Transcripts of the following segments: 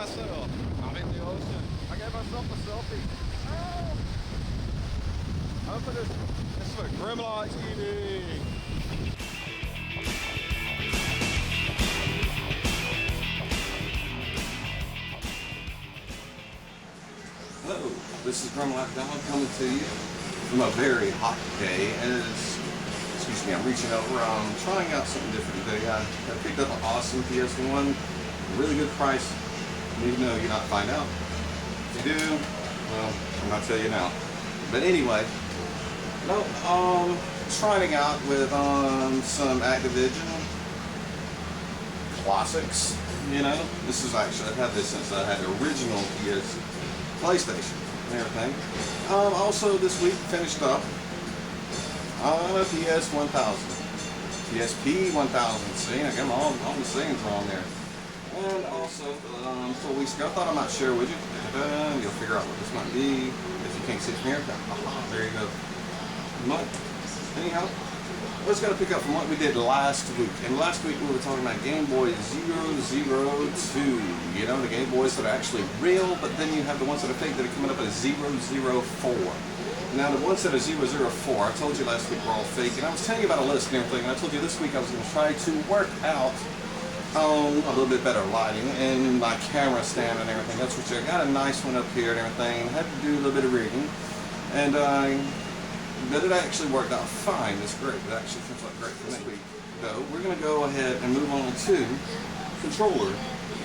myself. I'm in the ocean. I gave myself a selfie. Oh. I'm gonna put this is for Grimlock TV. Hello, this is Grimlock coming to you from a very hot day. Excuse me, I'm reaching over. I'm trying out something different today. I picked up an awesome PS1, really good price. Even though you're not find out. If you do, well, I'm not telling you now. But anyway, trying it out with some Activision classics. You know, this is actually I've had this since I had the original PlayStation and everything. Also this week finished up on a PS 1000, PSP 1000. See, I got all the scenes are on there. And also, 4 weeks ago, I thought I might share with you. You'll figure out what this might be if you can't see it from here. There you go. But anyhow, let's got to pick up from what we did last week. And last week we were talking about Game Boy 002. You know, the Game Boys that are actually real, but then you have the ones that are fake that are coming up as 004. Now the ones that are 004, I told you last week were all fake, and I was telling you about a list and everything, and I told you this week I was going to try to work out a little bit better lighting and my camera stand and everything. That's what I got a nice one up here and everything. Had to do a little bit of rigging, and but it actually worked out fine. It's great. It actually feels like great for next week. Though we're gonna go ahead and move on to controller.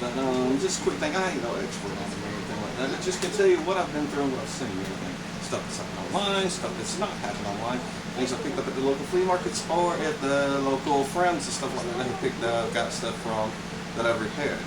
But just a quick thing. I ain't no expert on it or anything like that. I just can tell you what I've been through and what I've seen and everything. Stuff that's happened online, stuff that's not happened online. Things I picked up at the local flea markets or at the local friends and stuff like that. I picked up, got stuff from that I've repaired.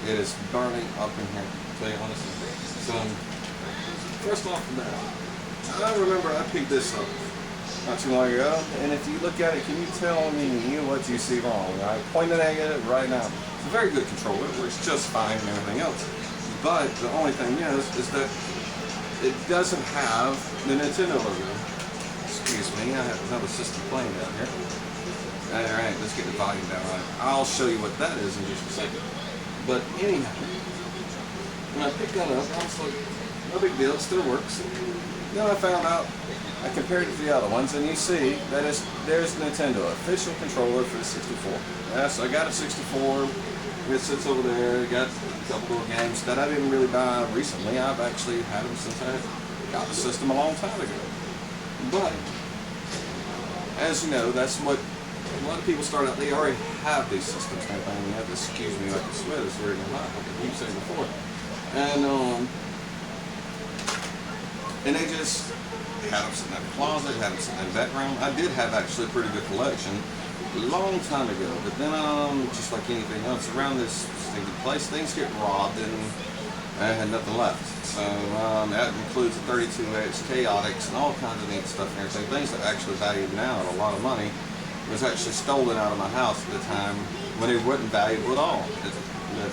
It is burning up in here, to tell you honestly. So, first off of that, I remember I picked this up not too long ago, and if you look at it, can you tell me what you see wrong? I pointed at it right now. It's a very good controller, it works just fine and everything else. But the only thing is that it doesn't have the Nintendo logo. Excuse me, I have another system playing down here. Alright, let's get the volume down right. I'll show you what that is in just a second. But anyhow, when I picked that up, I was like, no big deal, it still works. Then I found out, I compared it to the other ones, and you see that there's Nintendo official controller for the 64. So I got a 64. It sits over there. Got a couple of games that I didn't really buy recently. I've actually had them since I got the system a long time ago. But as you know, that's what a lot of people start out. They already have these systems and everything. You have to excuse me like the sweat is very hot, like I keep saying before. And they just had them sitting in the closet, had them sitting in the background. I did have actually a pretty good collection a long time ago, but then just like anything else around this stinking place, things get robbed and I had nothing left. So that includes the 32X chaotics and all kinds of neat stuff and everything. Things that actually valued now at a lot of money was actually stolen out of my house at the time when they wasn't valuable at all.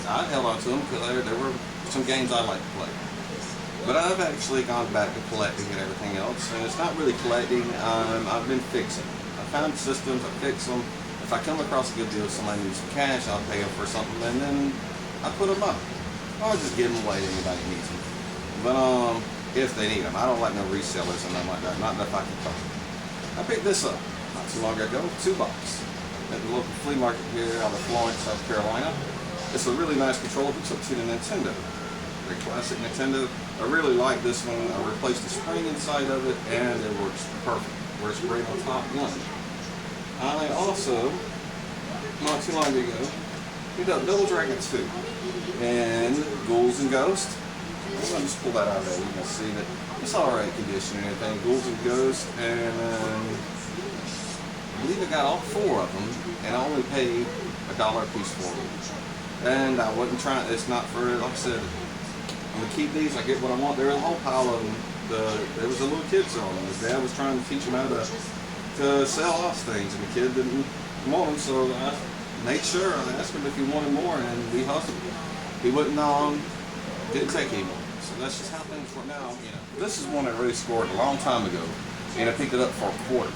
I held on to them because there were some games I like to play. But I've actually gone back to collecting and everything else, and it's not really collecting. I've been fixing. I found systems, I fix them. If I come across a good deal, somebody needs some cash, I'll pay them for something, and then I put them up. Or just give them away to anybody who needs them. But if they need them, I don't like no resellers and nothing like that. Not if I can find them. I picked this up not too long ago, $2 at the local flea market here out of Florence, South Carolina. It's a really nice controller. It's up to the Nintendo. Very classic Nintendo. I really like this one. I replaced the spring inside of it, and it works perfect. Works great on top gun. I also, not too long ago, picked up Double Dragon 2 and Ghouls and Ghosts. I'm going to just pull that out of there. You can see that it's alright condition and everything. Ghouls and Ghosts, and I believe I got all 4 of them, and I only paid $1 a piece for them. And I wasn't trying. It's not for, like I said, I'm going to keep these, I get what I want. There was a whole pile of them. There was a little kid selling them. His dad was trying to teach him how to sell off things, and the kid didn't want them, so I made sure. I asked him if he wanted more, and we hustled. He wouldn't didn't take any more. So that's just how things work now. You know, this is one that really scored a long time ago, and I picked it up for $0.25.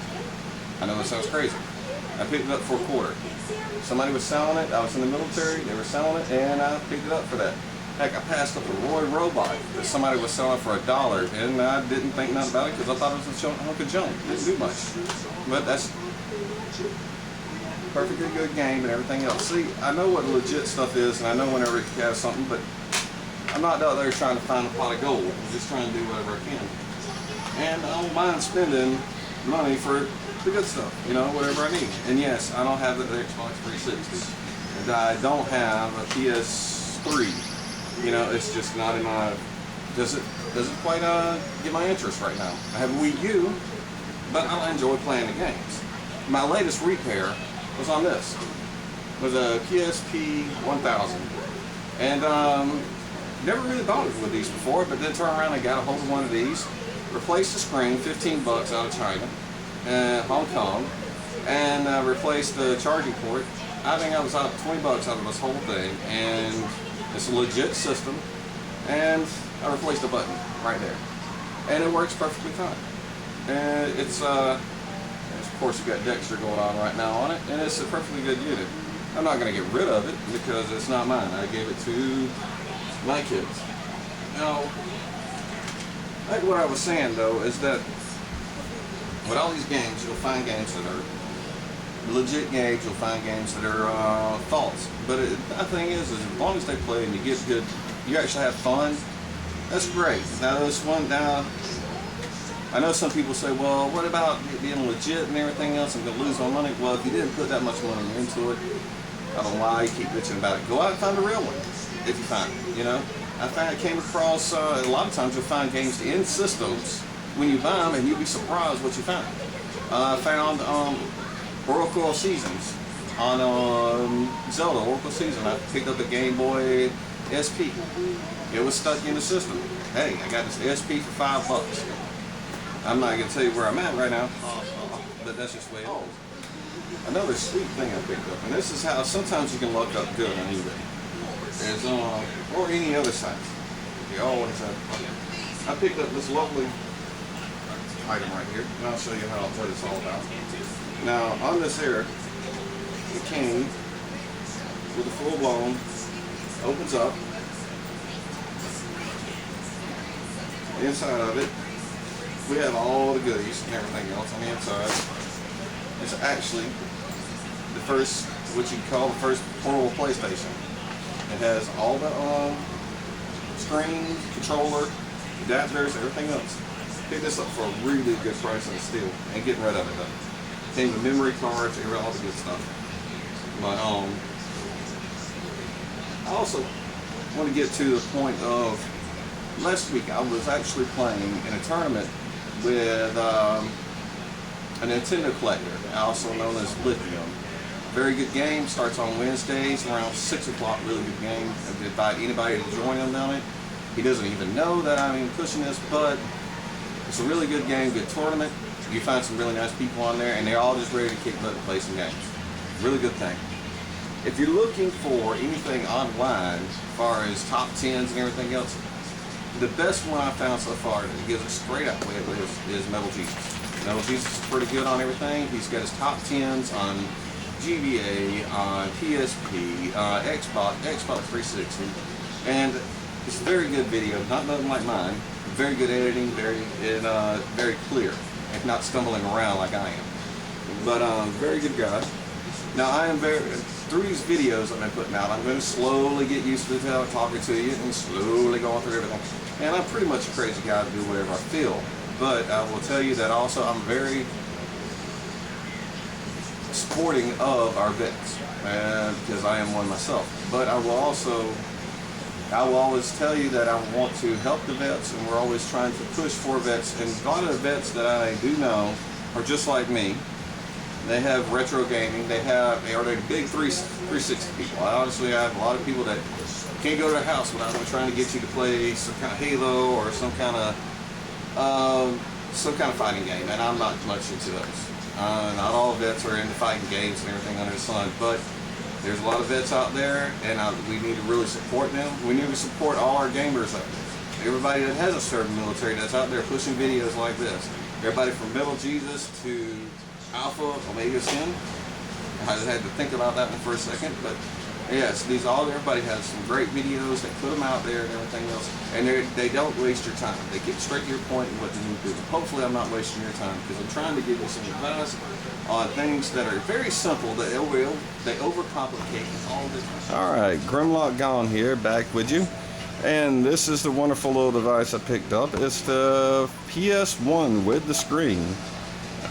I know it sounds crazy. I picked it up for $0.25. Somebody was selling it. I was in the military. They were selling it, and I picked it up for that. Heck, I passed up a Roy robot that somebody was selling for $1, and I didn't think nothing about it because I thought it was a hunk of junk. It didn't do much. But that's perfectly good game and everything else. See, I know what legit stuff is, and I know whenever it has something, but I'm not out there trying to find a pot of gold. I'm just trying to do whatever I can. And I don't mind spending money for the good stuff, you know, whatever I need. And yes, I don't have the Xbox 360. And I don't have a PS3. You know, it's just not in my, doesn't quite get my interest right now. I have a Wii U, but I enjoy playing the games. My latest repair was on this. It was a PSP 1000. And never really bothered with these before, but then turned around and got a hold of one of these, replaced the screen, 15 bucks out of China, Hong Kong, and replaced the charging port. I think I was out 20 bucks out of this whole thing, and it's a legit system, and I replaced the button right there, and it works perfectly fine. And it's of course you got Dexter going on right now on it, and it's a perfectly good unit. I'm not going to get rid of it because it's not mine. I gave it to my kids. Now, like what I was saying though is that with all these games, you'll find games that are legit games, you'll find games that are false. But the thing is as long as they play and you get good, you actually have fun, that's great. Now this one, I know some people say, well, what about being legit and everything else? I'm going to lose my money. Well, if you didn't put that much money into it, I don't know why you keep bitching about it. Go out and find a real one, if you find it, you know. I came across, a lot of times you'll find games in systems when you buy them and you'll be surprised what you find. I found Oracle Seasons on Zelda, Oracle Season. I picked up a Game Boy SP. It was stuck in the system. Hey, I got this SP for $5. I'm not going to tell you where I'm at right now, but that's just the way it is. Another sweet thing I picked up, and this is how sometimes you can look up good on eBay, is or any other site. You always have. I picked up this lovely item right here, and I'll show you what it's all about. Now, on this here, it came with a full-blown, opens up. Inside of it, we have all the goodies and everything else on the inside. It's actually the first, what you call the first portable PlayStation. It has all the screen, controller, adapters, everything else. Picked this up for a really good price on Steal. Ain't getting rid of it though. Came with memory cards, all the good stuff. But I also want to get to the point of last week I was actually playing in a tournament with a Nintendo collector, also known as Lithium. Very good game, starts on Wednesdays around 6 o'clock, really good game. I invite anybody to join him on it. He doesn't even know that I'm pushing this, but it's a really good game, good tournament. You find some really nice people on there, and they're all just ready to kick butt and play some games. Really good thing. If you're looking for anything online, as far as top 10s and everything else, the best one I found so far that gives a straight up way is Metal Jesus. Metal Jesus is pretty good on everything. He's got his top 10s on GBA, on PSP, Xbox 360, and it's a very good video. Not nothing like mine. Very good editing, very clear, if not stumbling around like I am. But very good guy. Now I am through these videos I've been putting out, I'm going to slowly get used to talking to you and slowly going through everything. And I'm pretty much a crazy guy to do whatever I feel. But I will tell you that also I'm very supporting of our vets, because I am one myself. But I will always tell you that I want to help the vets, and we're always trying to push for vets. And a lot of the vets that I do know are just like me. They have retro gaming. They are the big 360 people. I honestly have a lot of people that can't go to their house without them trying to get you to play some kind of Halo or some kind of fighting game, and I'm not much into those. Not all vets are into fighting games and everything under the sun, but there's a lot of vets out there, and we need to really support them. We need to support all our gamers out there. Everybody that hasn't served the military that's out there pushing videos like this. Everybody from Metal Jesus to alfaomaagasin. I just had to think about that one for a second, but Yes, everybody has some great videos. They put them out there and everything else, and they don't waste your time. They get straight to your point and what you need to do. Hopefully, I'm not wasting your time because I'm trying to give you some advice on things that are very simple that they overcomplicate all the. All right, Grimlock Gone here, back with you, and this is the wonderful little device I picked up. It's the PS1 with the screen.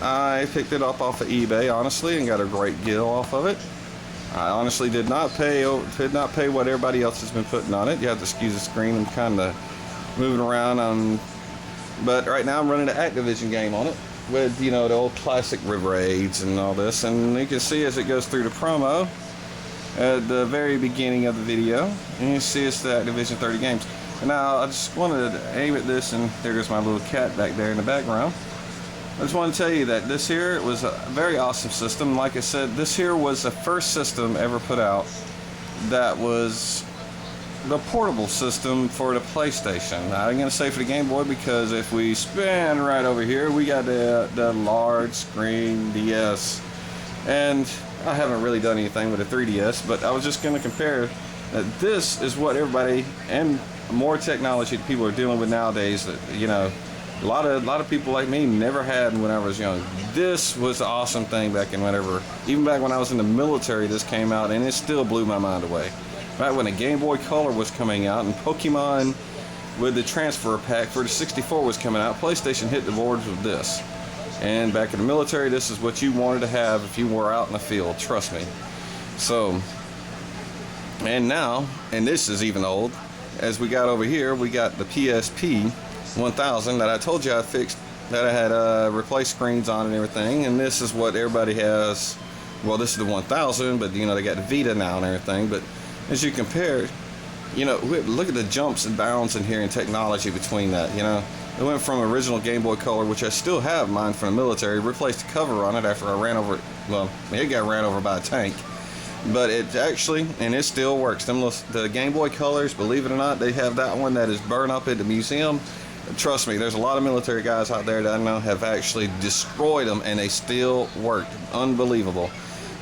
I picked it up off of eBay, honestly, and got a great deal off of it. I honestly did not pay what everybody else has been putting on it. You have to excuse the screen. I'm kind of moving around, but right now I'm running an Activision game on it with, you know, the old classic river raids and all this. And you can see as it goes through the promo at the very beginning of the video, and you see it's the Activision 30 games. And now I just wanted to aim at this, and there goes my little cat back there in the background. I just want to tell you that this here was a very awesome system. Like I said, this here was the first system ever put out that was the portable system for the PlayStation. Now, I'm going to say for the Game Boy because if we spin right over here, we got the large screen DS. And I haven't really done anything with a 3DS, but I was just going to compare that this is what everybody and more technology that people are dealing with nowadays that, you know, a lot of people like me never had when I was young. This was the awesome thing back in even back when I was in the military, this came out, and it still blew my mind away. Right when the Game Boy Color was coming out and Pokemon with the transfer pack for the 64 was coming out, PlayStation hit the boards with this. And back in the military, this is what you wanted to have if you were out in the field, trust me. So, and now, and this is even old, as we got over here, we got the PSP 1000 that I told you I fixed, that I had replaced screens on and everything, and this is what everybody has. Well, this is the 1000, but you know they got the Vita now and everything. But as you compare, you know, look at the jumps and bounds in here in technology between that. You know, it went from original Game Boy Color, which I still have mine from the military, replaced the cover on it after I ran over it. Well, it got ran over by a tank. But it actually, and it still works. The Game Boy Colors, believe it or not, they have that one that is burned up at the museum. Trust me, there's a lot of military guys out there that I know have actually destroyed them, and they still work. Unbelievable.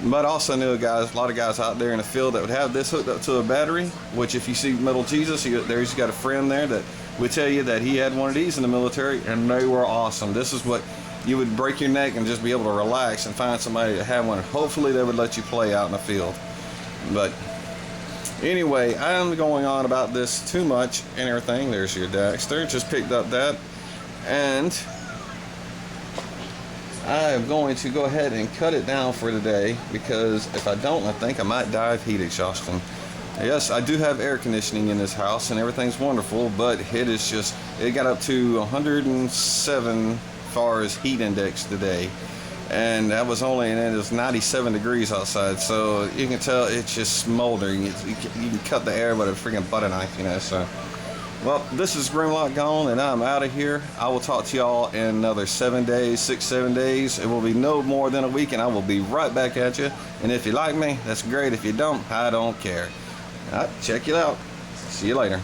But also knew a lot of guys out there in the field that would have this hooked up to a battery, which if you see Metal Jesus, he's got a friend there that would tell you that he had one of these in the military, and they were awesome. This is what you would break your neck and just be able to relax and find somebody to have one. Hopefully they would let you play out in the field. But anyway, I'm going on about this too much and everything. There's your Daxter. Just picked up that. And I'm going to go ahead and cut it down for today because if I don't, I think I might die of heat exhaustion. Yes, I do have air conditioning in this house and everything's wonderful, but it got up to 107 as far as heat index today. And that was and it was 97 degrees outside, so you can tell it's just smoldering. You can cut the air with a freaking butter knife, you know. So, well, this is Grimlock Gone, and I'm out of here. I will talk to y'all in another 7 days, 6-7 days. It will be no more than a week, and I will be right back at you. And if you like me, that's great. If you don't, I don't care. All right, check you out. See you later.